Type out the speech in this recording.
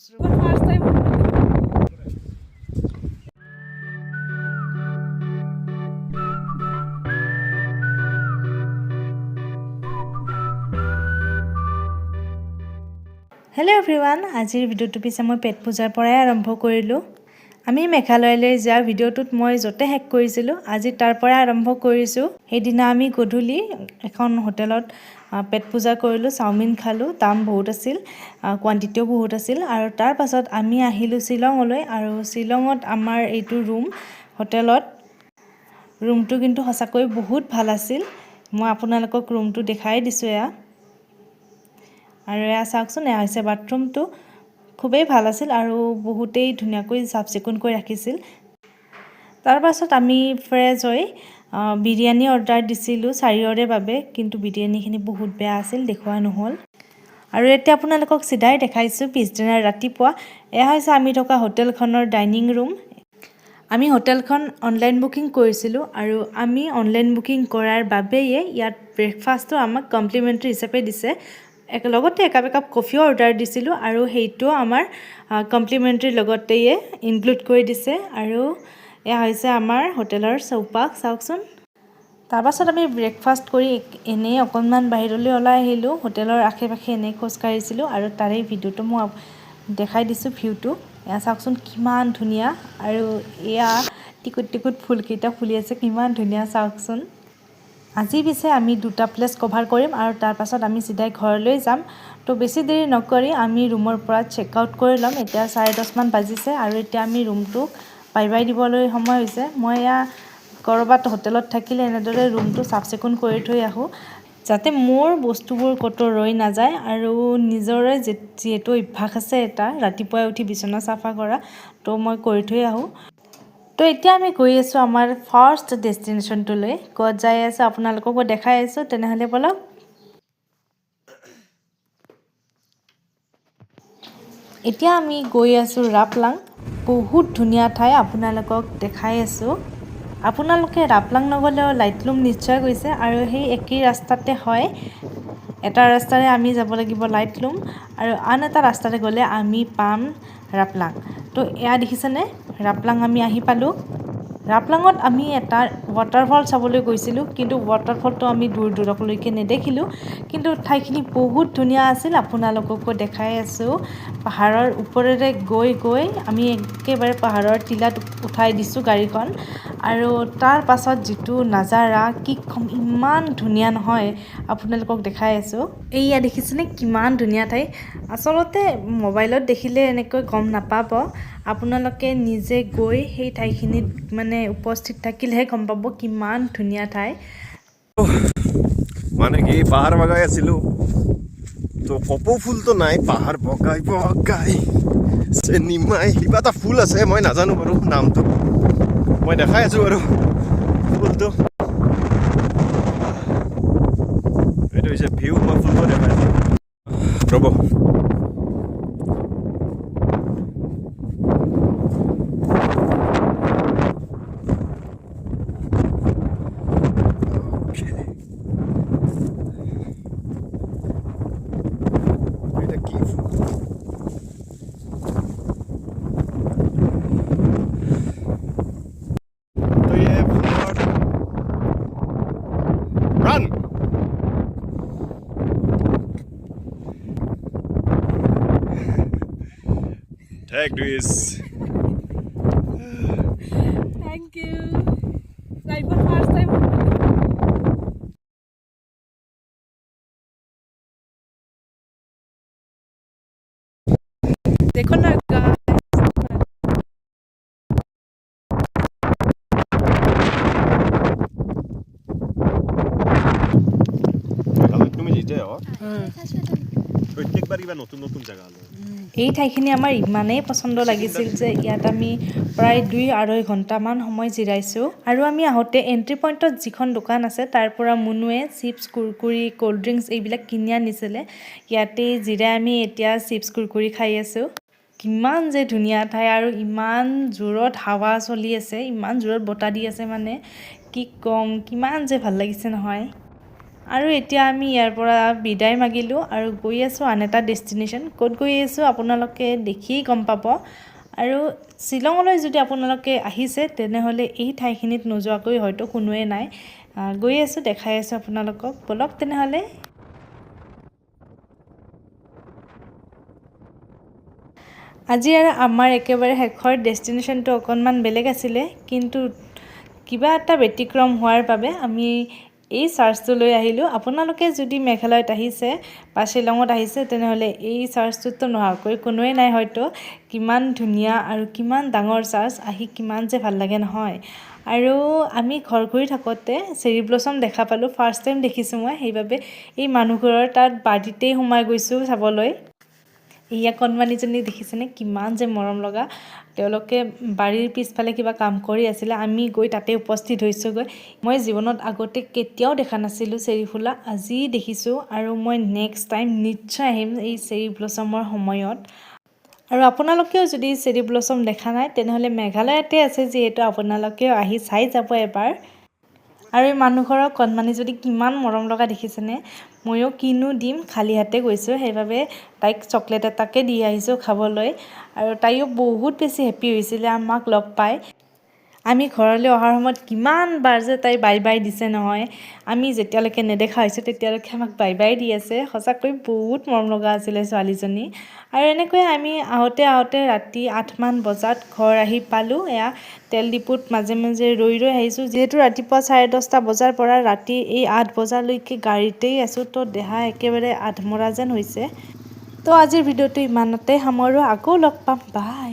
First time. Hello' everyone, আজিৰ ভিডিঅ'টো পিছে মই পেট পূজাৰ পৰাই আৰম্ভ কৰিলোঁ। আমি মেঘালয়লৈ যোৱা ভিডিঅ'টোত মই য'তে শেষ কৰিছিলোঁ, আজি তাৰ পৰাই আৰম্ভ কৰিছোঁ। সেইদিনা আমি গধূলি এখন হোটেলত পেট পূজা কৰিলোঁ, চাওমিন খালোঁ, দাম বহুত আছিল, কোৱান্টিটিও বহুত আছিল। আৰু তাৰ পাছত আমি আহিলোঁ শ্বিলঙলৈ। আৰু শ্বিলঙত আমাৰ এইটো হোটেলত ৰুমটো কিন্তু সঁচাকৈ বহুত ভাল আছিল। মই আপোনালোকক ৰুমটো দেখাই দিছোঁ এয়া। আৰু এয়া চাওকচোন, এয়া হৈছে বাথৰুমটো। খুবেই ভাল আছিল আৰু বহুতেই ধুনীয়াকৈ চাফ চিকুণকৈ ৰাখিছিল। তাৰ পাছত আমি ফ্ৰেছ হৈ বিৰিয়ানী অৰ্ডাৰ দিছিলোঁ 4জনৰে বাবে, কিন্তু বিৰিয়ানীখিনি বহুত বেয়া আছিল, দেখুওৱা নহ'ল। আৰু এতিয়া আপোনালোকক চিধাই দেখাইছোঁ পিছদিনা ৰাতিপুৱা। এয়া হৈছে আমি থকা হোটেলখনৰ ডাইনিং ৰুম। আমি হোটেলখন অনলাইন বুকিং কৰিছিলোঁ আৰু আমি অনলাইন বুকিং কৰাৰ বাবেই ইয়াত ব্ৰেকফাষ্টটো আমাক কমপ্লিমেণ্টাৰী হিচাপে দিছে। লগতে একাপ কফিও অৰ্ডাৰ দিছিলোঁ আৰু সেইটোও আমাৰ কমপ্লিমেণ্টাৰীৰ লগতেই ইনক্লুড কৰি দিছে। আৰু এয়া হৈছে আমাৰ হোটেলৰ চৌপাশ, চাওকচোন। তাৰপাছত আমি ব্ৰেকফাষ্ট কৰি এনেই অকণমান বাহিৰলৈ ওলাই আহিলোঁ। হোটেলৰ আশে পাশে এনেই খোজকাঢ়িছিলোঁ আৰু তাৰে ভিডিঅ'টো মই দেখাই দিছোঁ। ভিউটো এয়া চাওকচোন, কিমান ধুনীয়া। আৰু এয়া টিকুট টিকুট ফুলকেইটা ফুলি আছে, কিমান ধুনীয়া চাওকচোন। আজি পিছে আমি 2টা প্লেচ কভাৰ কৰিম আৰু তাৰ পাছত আমি চিধাই ঘৰলৈ যাম। তো বেছি দেৰি নকৰি আমি ৰুমৰ পৰা চেক আউট কৰি ল'ম। এতিয়া 10:30মান বাজিছে আৰু এতিয়া আমি ৰুমটোক বাই বাই দিবলৈ সময় হৈছে। মই এয়া ক'ৰবাত হোটেলত থাকিলে এনেদৰে ৰুমটো চাফ চিকুণ কৰি থৈ আহোঁ, যাতে মোৰ বস্তুবোৰ ক'তো ৰৈ নাযায়। আৰু নিজৰে যিহেতু অভ্যাস আছে এটা, ৰাতিপুৱাই উঠি বিচনা চাফা কৰা, তো মই কৰি থৈ আহোঁ। তো এতিয়া আমি গৈ আছোঁ আমাৰ ফাৰ্ষ্ট ডেষ্টিনেশ্যনটোলৈ। ক'ত যাই আছোঁ আপোনালোককো দেখাই আছোঁ, তেনেহ'লে ব'লক। এতিয়া আমি গৈ আছোঁ ৰাপলাং। বহুত ধুনীয়া ঠাই, আপোনালোকক দেখাই আছোঁ। আপোনালোকে ৰাপলাং নগ'লেও লাইটলুম নিশ্চয় গৈছে আৰু সেই একেই ৰাস্তাতে হয়। এটা ৰাস্তাৰে আমি যাব লাগিব লাইটলুম আৰু আন এটা ৰাস্তাৰে গ'লে আমি পাম ৰাপলাং। তো এয়া দেখিছেনে, ৰাপলাং আমি আহি পালোঁ। ৰাপলাঙত আমি এটা ৱাটাৰফল চাবলৈ গৈছিলোঁ, কিন্তু ৱাটাৰফলটো আমি দূৰলৈকে নেদেখিলোঁ। কিন্তু ঠাইখিনি বহুত ধুনীয়া আছিল, আপোনালোককো দেখাই আছোঁ। পাহাৰৰ ওপৰেৰে গৈ আমি একেবাৰে পাহাৰৰ টিলাত উঠাই দিছোঁ গাড়ীখন। আৰু তাৰ পাছত যিটো নাজাৰা, কি ক'ম, ইমান ধুনীয়া নহয়, আপোনালোকক দেখাই আছোঁ। এইয়া দেখিছেনে, কিমান ধুনীয়া ঠাই। আচলতে মোবাইলত দেখিলে এনেকৈ গম নাপাব, আপোনালোকে নিজে গৈ সেই ঠাইখিনিত মানে উপস্থিত থাকিলেহে গম পাব কিমান ধুনীয়া ঠাই। মানে কি পাহাৰ বগাই আছিলোঁ, তো কপৌ ফুলটো নাই, পাহাৰ বগাই নিমাই কিবা এটা ফুল আছে, মই নাজানো বাৰু নামটো। মই দেখাই আছোঁ বাৰু ফুলটো। এইটো হৈছে ভিউ, মই ফুলটো দেখাই আছোঁ, ৰ'ব। Run! Take this. Thank you. Like for first time. দেখো না তুমি যেতিয়া প্ৰত্যেকবাৰ কিবা নতুন নতুন জেগা লৈ এই ঠাইখিনি আমাৰ ইমানেই পচন্দ লাগিছিল যে ইয়াত আমি প্ৰায় 2-2.5 ঘণ্টামান সময় জিৰাইছোঁ। আৰু আমি আহোঁতে এণ্ট্ৰি পইণ্টত যিখন দোকান আছে, তাৰ পৰা মুনুৱে চিপছ, কুৰকুৰি, ক'ল্ড ড্ৰিংকছ এইবিলাক কিনি আনিছিলে। ইয়াতেই জিৰাই আমি এতিয়া চিপছ, কুৰকুৰি খাই আছোঁ। কিমান যে ধুনীয়া ঠাই, আৰু ইমান জোৰত হাৱা চলি আছে, ইমান জোৰত বতাহ দি আছে, মানে কি ক'ম, কিমান যে ভাল লাগিছে নহয়। আৰু এতিয়া আমি ইয়াৰ পৰা বিদায় মাগিলোঁ আৰু গৈ আছোঁ আন এটা ডেষ্টিনেশ্যন। ক'ত গৈ আছোঁ আপোনালোকে দেখিয়েই গম পাব। আৰু শ্বিলঙলৈ যদি আপোনালোকে আহিছে তেনেহ'লে এই ঠাইখিনিত নোযোৱাকৈ হয়তো কোনোৱে নাই। গৈ আছোঁ, দেখাই আছোঁ আপোনালোকক, ব'লক তেনেহ'লে। আজি আৰু আমাৰ একেবাৰে শেষৰ ডেষ্টিনেশ্যনটো অকণমান বেলেগ আছিলে, কিন্তু কিবা এটা ব্যতিক্ৰম হোৱাৰ বাবে আমি এই চাৰ্চটোলৈ আহিলোঁ। আপোনালোকে যদি মেঘালয়ত আহিছে বা শ্বিলঙত আহিছে তেনেহ'লে এই চাৰ্চটোতো নোহোৱাকৈ কোনোৱে নাই হয়তো। কিমান ধুনীয়া আৰু কিমান ডাঙৰ চাৰ্চ, আহি কিমান যে ভাল লাগে নহয়। আৰু আমি ঘৰ ঘূৰি থাকোঁতে চেৰী ব্লছম দেখা পালোঁ, ফাৰ্ষ্ট টাইম দেখিছোঁ মই, সেইবাবে এই মানুহঘৰৰ তাত বাৰীতেই সোমাই গৈছোঁ চাবলৈ। এয়া কণমানিজনী দেখিছেনে কিমান যে মৰম লগা। তেওঁলোকে বাৰীৰ পিছফালে কিবা কাম কৰি আছিলে, আমি গৈ তাতে উপস্থিত হৈছোঁগৈ। মই জীৱনত আগতে কেতিয়াও দেখা নাছিলোঁ চেৰী ফুলা, আজি দেখিছোঁ আৰু মই নেক্সট টাইম নিশ্চয় আহিম এই চেৰী ব্লছমৰ সময়ত। আৰু আপোনালোকেও যদি চেৰী ব্লছম দেখা নাই তেনেহ'লে মেঘালয়তে আছে যিহেতু, আপোনালোকেও আহি চাই যাব এবাৰ। আৰু এই মানুহঘৰৰ কণমানি যদি কিমান মৰম লগা দেখিছেনে। ময়ো কিনো দিম, খালী হাতে গৈছোঁ, সেইবাবে তাইক চকলেট এটাকে দি আহিছোঁ খাবলৈ। আৰু তাইও বহুত বেছি হেপ্পী হৈছিলে আমাক লগ পাই। আমি ঘৰলৈ অহাৰ সময়ত কিমান বাৰ যে তাই বাই বাই দিছে নহয়। আমি যেতিয়ালৈকে নেদেখা হৈছোঁ তেতিয়ালৈকে আমাক বাই বাই দি আছে। সঁচাকৈ বহুত মৰম লগা আছিলে ছোৱালীজনী। আৰু এনেকৈ আমি আহোঁতে ৰাতি 8মান বজাত ঘৰ আহি পালোঁ। এয়া তেল ডিপুত মাজে মাজে ৰৈ আহিছোঁ, যিহেতু ৰাতিপুৱা 10:30 বজাৰ পৰা ৰাতি এই 8 বজালৈকে গাড়ীতেই আছোঁ, তো দেহা একেবাৰে আধমৰা যেন হৈছে। তো আজিৰ ভিডিঅ'টো ইমানতে সামৰোঁ, আকৌ লগ পাম, বাই।